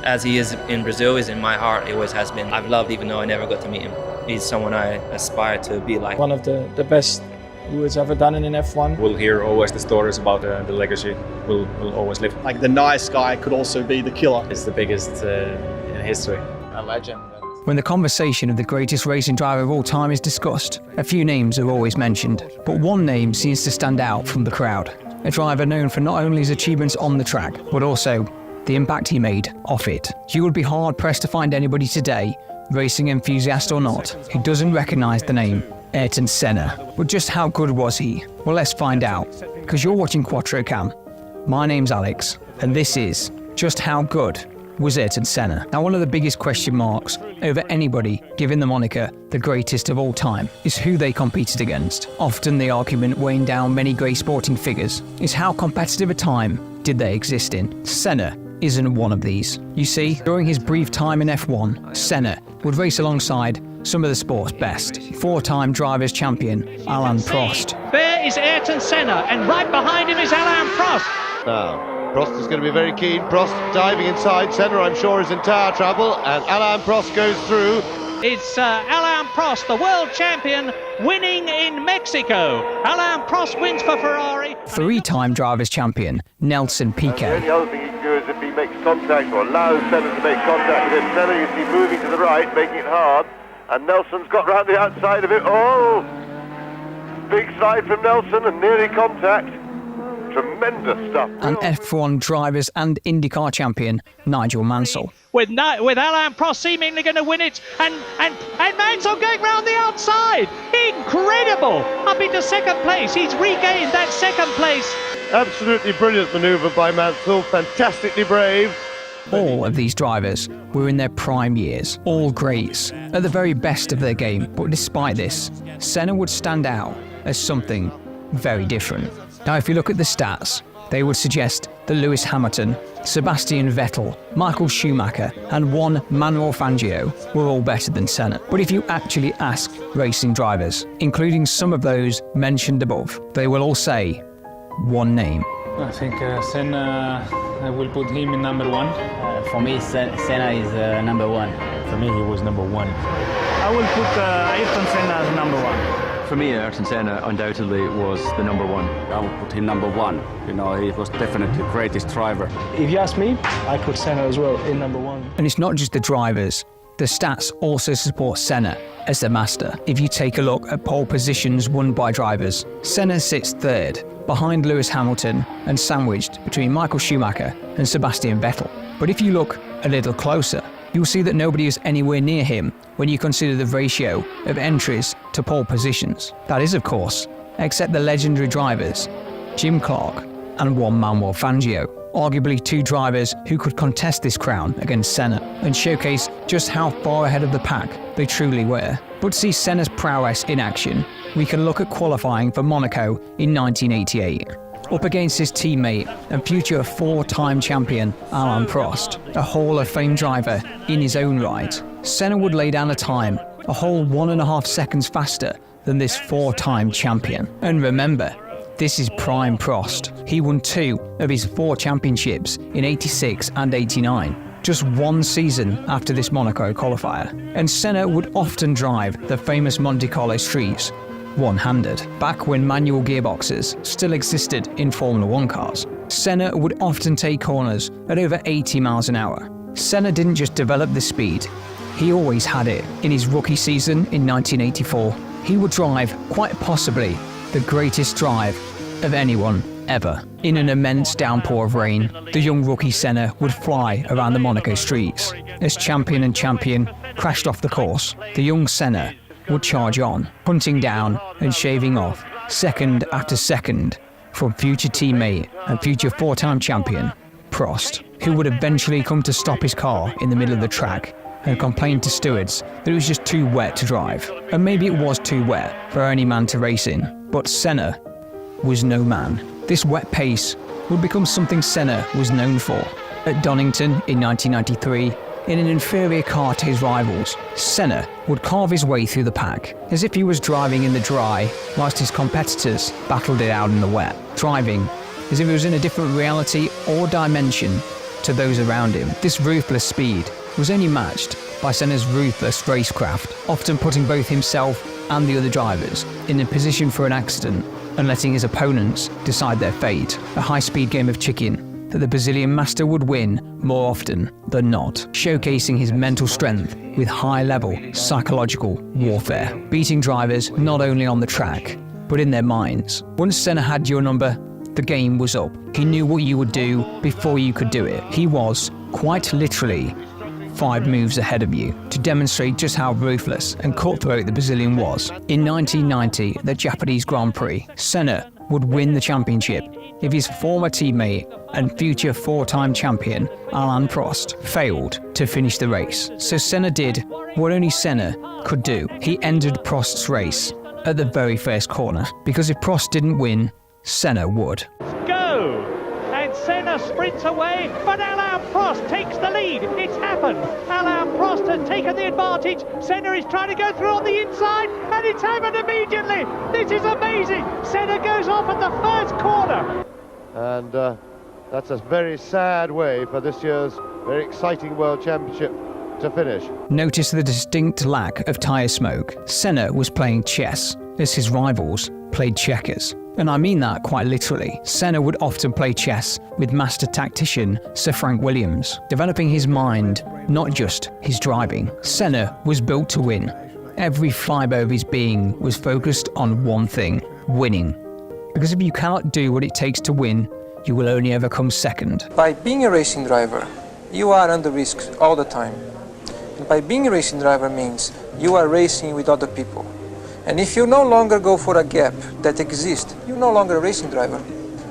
as he is in Brazil, is in my heart. He always has been. I've loved, even though I never got to meet him. He's someone I aspire to be like. One of the best who has ever done it in F1. We'll hear always the stories about the legacy. Will always live. Like the nice guy could also be the killer. It's the biggest in history. A legend. When the conversation of the greatest racing driver of all time is discussed, a few names are always mentioned, but one name seems to stand out from the crowd. A driver known for not only his achievements on the track, but also the impact he made off it. You would be hard-pressed to find anybody today, racing enthusiast or not, who doesn't recognise the name Ayrton Senna. But just how good was he? Well, let's find out, because you're watching QuattroCam. My name's Alex, and this is Just How Good Was Ayrton Senna. Now, one of the biggest question marks over anybody given the moniker the greatest of all time is who they competed against. Often the argument weighing down many great sporting figures is how competitive a time did they exist in. Senna isn't one of these. You see, during his brief time in F1, Senna would race alongside some of the sport's best. Four-time drivers' champion Alain Prost. There is Ayrton Senna, and right behind him is Alain Prost. Now, Prost is going to be very keen. Prost diving inside. Senna, I'm sure, is in tire trouble, and Alain Prost goes through. It's Alain Prost, the world champion, winning in Mexico. Alain Prost wins for Ferrari. Three-time drivers' champion Nelson Piquet. The only other thing he can do is if he makes contact or allows Senna to make contact with him. Senna, you see, moving to the right, making it hard, and Nelson's got round the outside of it. Oh! Big slide from Nelson and nearly contact. Tremendous stuff. And F1 drivers and IndyCar champion Nigel Mansell. With Alain Prost seemingly going to win it, and Mansell going round the outside. Incredible! Up into second place. He's regained that second place. Absolutely brilliant manoeuvre by Mansell. Fantastically brave. All of these drivers were in their prime years, all greats, at the very best of their game. But despite this, Senna would stand out as something very different. Now, if you look at the stats, they would suggest that Lewis Hamilton, Sebastian Vettel, Michael Schumacher, and one Manuel Fangio were all better than Senna. But if you actually ask racing drivers, including some of those mentioned above, they will all say one name. I think Senna, I will put him in number one. For me, Senna is number one. For me, he was number one. I will put Ayrton Senna as number one. For me, Ayrton Senna undoubtedly was the number one. I would put him number one. You know, he was definitely the greatest driver. If you ask me, I put Senna as well in number one. And it's not just the drivers. The stats also support Senna as the master. If you take a look at pole positions won by drivers, Senna sits third, behind Lewis Hamilton and sandwiched between Michael Schumacher and Sebastian Vettel. But if you look a little closer, you'll see that nobody is anywhere near him when you consider the ratio of entries to pole positions. That is, of course, except the legendary drivers, Jim Clark and one Manuel Fangio, arguably two drivers who could contest this crown against Senna and showcase just how far ahead of the pack they truly were. But to see Senna's prowess in action, we can look at qualifying for Monaco in 1988. Up against his teammate and future four-time champion Alain Prost, a Hall of Fame driver in his own right, Senna would lay down a time a whole 1.5 seconds faster than this four-time champion. And remember, this is prime Prost. He won 2 of his 4 championships in 86 and 89, just one season after this Monaco qualifier. And Senna would often drive the famous Monte Carlo streets one-handed. Back when manual gearboxes still existed in Formula 1 cars, Senna would often take corners at over 80 miles an hour. Senna didn't just develop this speed, he always had it. In his rookie season in 1984, he would drive quite possibly the greatest drive of anyone ever. In an immense downpour of rain, the young rookie Senna would fly around the Monaco streets. As champion and champion crashed off the course, the young Senna would charge on, hunting down and shaving off second after second from future teammate and future four-time champion Prost, who would eventually come to stop his car in the middle of the track and complain to stewards that it was just too wet to drive. And maybe it was too wet for any man to race in, but Senna was no man. This wet pace would become something Senna was known for. At Donington in 1993, in an inferior car to his rivals, Senna would carve his way through the pack, as if he was driving in the dry, whilst his competitors battled it out in the wet, driving as if it was in a different reality or dimension to those around him. This ruthless speed was only matched by Senna's ruthless racecraft, often putting both himself and the other drivers in a position for an accident and letting his opponents decide their fate. A high-speed game of chicken that the Brazilian master would win more often than not, showcasing his mental strength with high-level psychological warfare, beating drivers not only on the track, but in their minds. Once Senna had your number, the game was up. He knew what you would do before you could do it. He was, quite literally, 5 moves ahead of you, to demonstrate just how ruthless and cutthroat the Brazilian was. In 1990, the Japanese Grand Prix, Senna would win the championship if his former teammate and future 4-time champion Alain Prost failed to finish the race. So Senna did what only Senna could do. He ended Prost's race at the very first corner, because if Prost didn't win, Senna would. Go! And Senna sprints away, but Alain Prost takes the lead. It's happened. Alain Prost has taken the advantage. Senna is trying to go through on the inside, and it's happened immediately. This is amazing. Senna goes off at the first corner. And that's a very sad way for this year's very exciting World Championship to finish. Notice the distinct lack of tyre smoke. Senna was playing chess as his rivals played checkers. And I mean that quite literally. Senna would often play chess with master tactician Sir Frank Williams, developing his mind, not just his driving. Senna was built to win. Every fibre of his being was focused on one thing: winning. Because if you cannot do what it takes to win, you will only ever come second. By being a racing driver, you are under risk all the time. And by being a racing driver means you are racing with other people. And if you no longer go for a gap that exists, you're no longer a racing driver.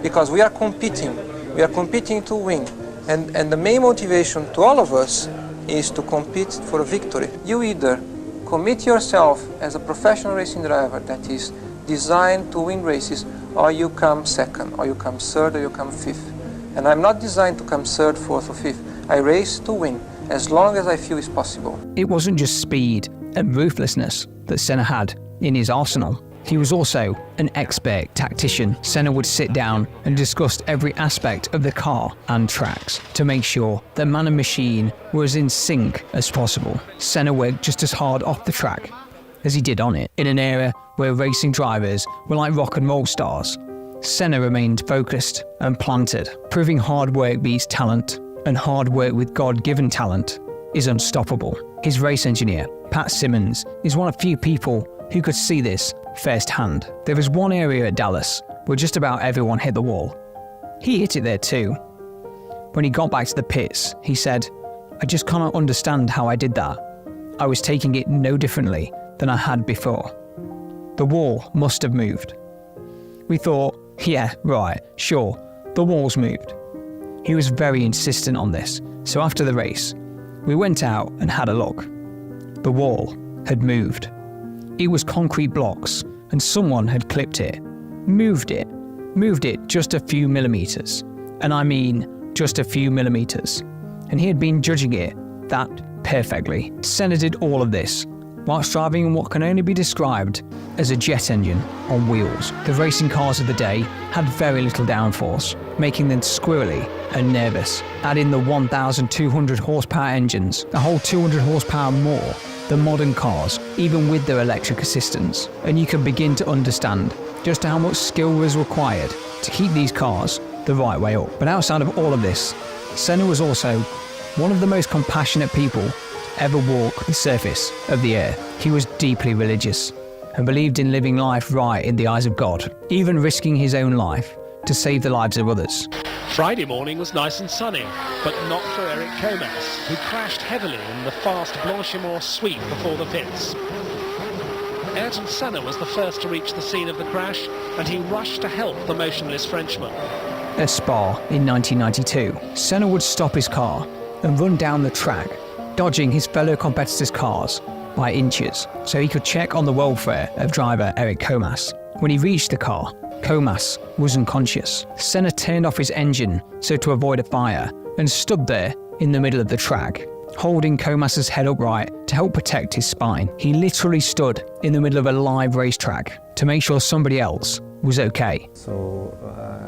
Because we are competing to win. And the main motivation to all of us is to compete for a victory. You either commit yourself as a professional racing driver that is designed to win races, or you come second, or you come third, or you come fifth. And I'm not designed to come third, fourth, or fifth. I race to win, as long as I feel is possible. It wasn't just speed and ruthlessness that Senna had in his arsenal. He was also an expert tactician. Senna would sit down and discuss every aspect of the car and tracks to make sure that man and machine were as in sync as possible. Senna worked just as hard off the track as he did on it. In an era where racing drivers were like rock and roll stars, Senna remained focused and planted, proving hard work beats talent, and hard work with God-given talent is unstoppable. His race engineer, Pat Simmons, is one of few people who could see this firsthand. There was one area at Dallas where just about everyone hit the wall. He hit it there too. When he got back to the pits, he said, "I just cannot understand how I did that. I was taking it no differently than I had before. The wall must have moved." We thought, yeah, right, sure, the wall's moved. He was very insistent on this, so after the race, we went out and had a look. The wall had moved. It was concrete blocks, and someone had clipped it, moved it just a few millimeters. And I mean just a few millimeters. And he had been judging it that perfectly. Senna did all of this whilst driving what can only be described as a jet engine on wheels. The racing cars of the day had very little downforce, making them squirrely and nervous. Add in the 1,200 horsepower engines, a whole 200 horsepower more than modern cars, even with their electric assistance, and you can begin to understand just how much skill was required to keep these cars the right way up. But outside of all of this, Senna was also one of the most compassionate people ever walk the surface of the earth. He was deeply religious and believed in living life right in the eyes of God, even risking his own life to save the lives of others. Friday morning was nice and sunny, but not for Eric Comas, who crashed heavily in the fast Blanchimont sweep before the pits. Ayrton Senna was the first to reach the scene of the crash, and he rushed to help the motionless Frenchman. At Spa in 1992, Senna would stop his car and run down the track, dodging his fellow competitors' cars by inches, so he could check on the welfare of driver Eric Comas. When he reached the car, Comas was unconscious. Senna turned off his engine so to avoid a fire and stood there in the middle of the track, holding Comas's head upright to help protect his spine. He literally stood in the middle of a live racetrack to make sure somebody else was okay. So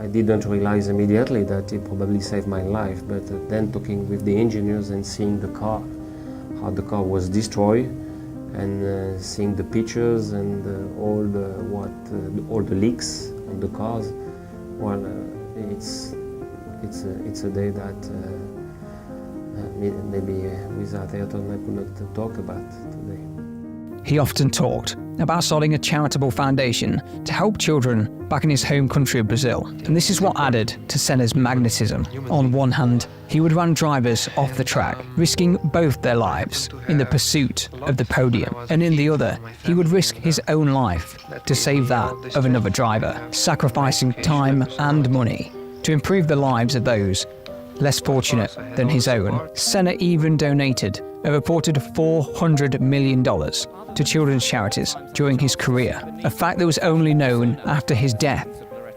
I didn't realize immediately that it probably saved my life, but then talking with the engineers and seeing the car, how the car was destroyed, and seeing the pictures and all the leaks on the cars, well, it's a day that maybe without Ayrton I could not talk about today. He often talked about starting a charitable foundation to help children back in his home country of Brazil. And this is what added to Senna's magnetism. On one hand, he would run drivers off the track, risking both their lives in the pursuit of the podium. And in the other, he would risk his own life to save that of another driver, sacrificing time and money to improve the lives of those less fortunate than his own. Senna even donated a reported $400 million to children's charities during his career, a fact that was only known after his death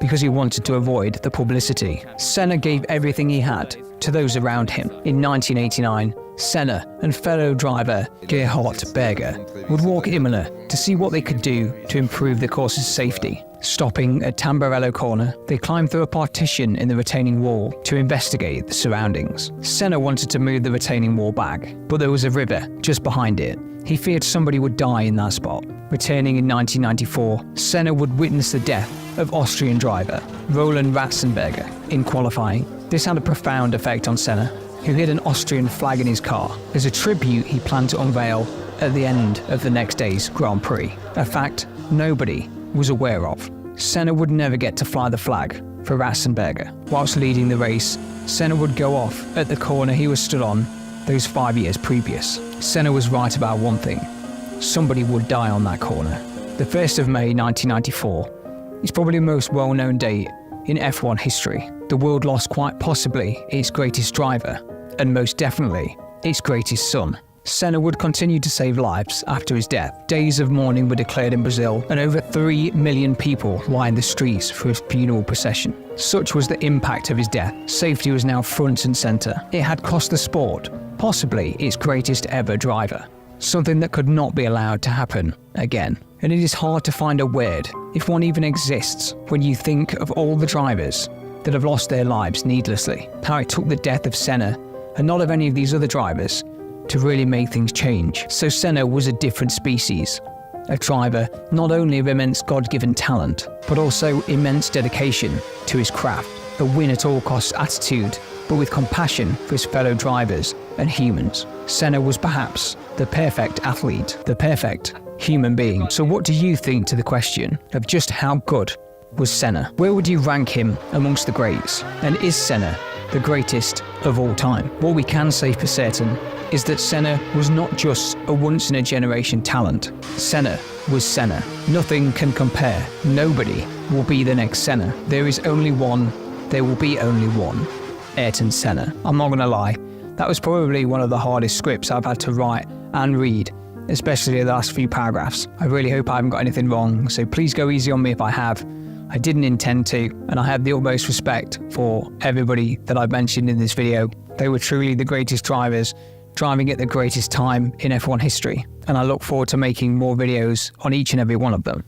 because he wanted to avoid the publicity. Senna gave everything he had to those around him. In 1989, Senna and fellow driver Gerhard Berger would walk Imola to see what they could do to improve the course's safety. Stopping at Tamburello Corner, they climbed through a partition in the retaining wall to investigate the surroundings. Senna wanted to move the retaining wall back, but there was a river just behind it. He feared somebody would die in that spot. Returning in 1994, Senna would witness the death of Austrian driver Roland Ratzenberger in qualifying. This had a profound effect on Senna, who had an Austrian flag in his car as a tribute he planned to unveil at the end of the next day's Grand Prix, a fact nobody was aware of. Senna would never get to fly the flag for Ratzenberger. Whilst leading the race, Senna would go off at the corner he was stood on those 5 years previous. Senna was right about one thing: somebody would die on that corner. The 1st of May 1994 is probably the most well-known date in F1 history. The world lost quite possibly its greatest driver, and most definitely its greatest son. Senna would continue to save lives after his death. Days of mourning were declared in Brazil, and over 3 million people lined the streets for his funeral procession. Such was the impact of his death. Safety was now front and centre. It had cost the sport possibly its greatest ever driver, something that could not be allowed to happen again. And it is hard to find a word, if one even exists, when you think of all the drivers that have lost their lives needlessly. How it took the death of Senna, and not of any of these other drivers, to really make things change. So Senna was a different species, a driver not only of immense God-given talent, but also immense dedication to his craft, a win-at-all-costs attitude, but with compassion for his fellow drivers and humans. Senna was perhaps the perfect athlete, the perfect human being. So what do you think to the question of just how good was Senna? Where would you rank him amongst the greats? And is Senna the greatest of all time? What we can say for certain is that Senna was not just a once-in-a-generation talent. Senna was Senna. Nothing can compare. Nobody will be the next Senna. There is only one. There will be only one. Ayrton Senna. I'm not gonna lie, that was probably one of the hardest scripts I've had to write and read, especially the last few paragraphs. I really hope I haven't got anything wrong, so please go easy on me if I have. I didn't intend to, and I have the utmost respect for everybody that I've mentioned in this video. They were truly the greatest drivers, driving at the greatest time in F1 history, and I look forward to making more videos on each and every one of them.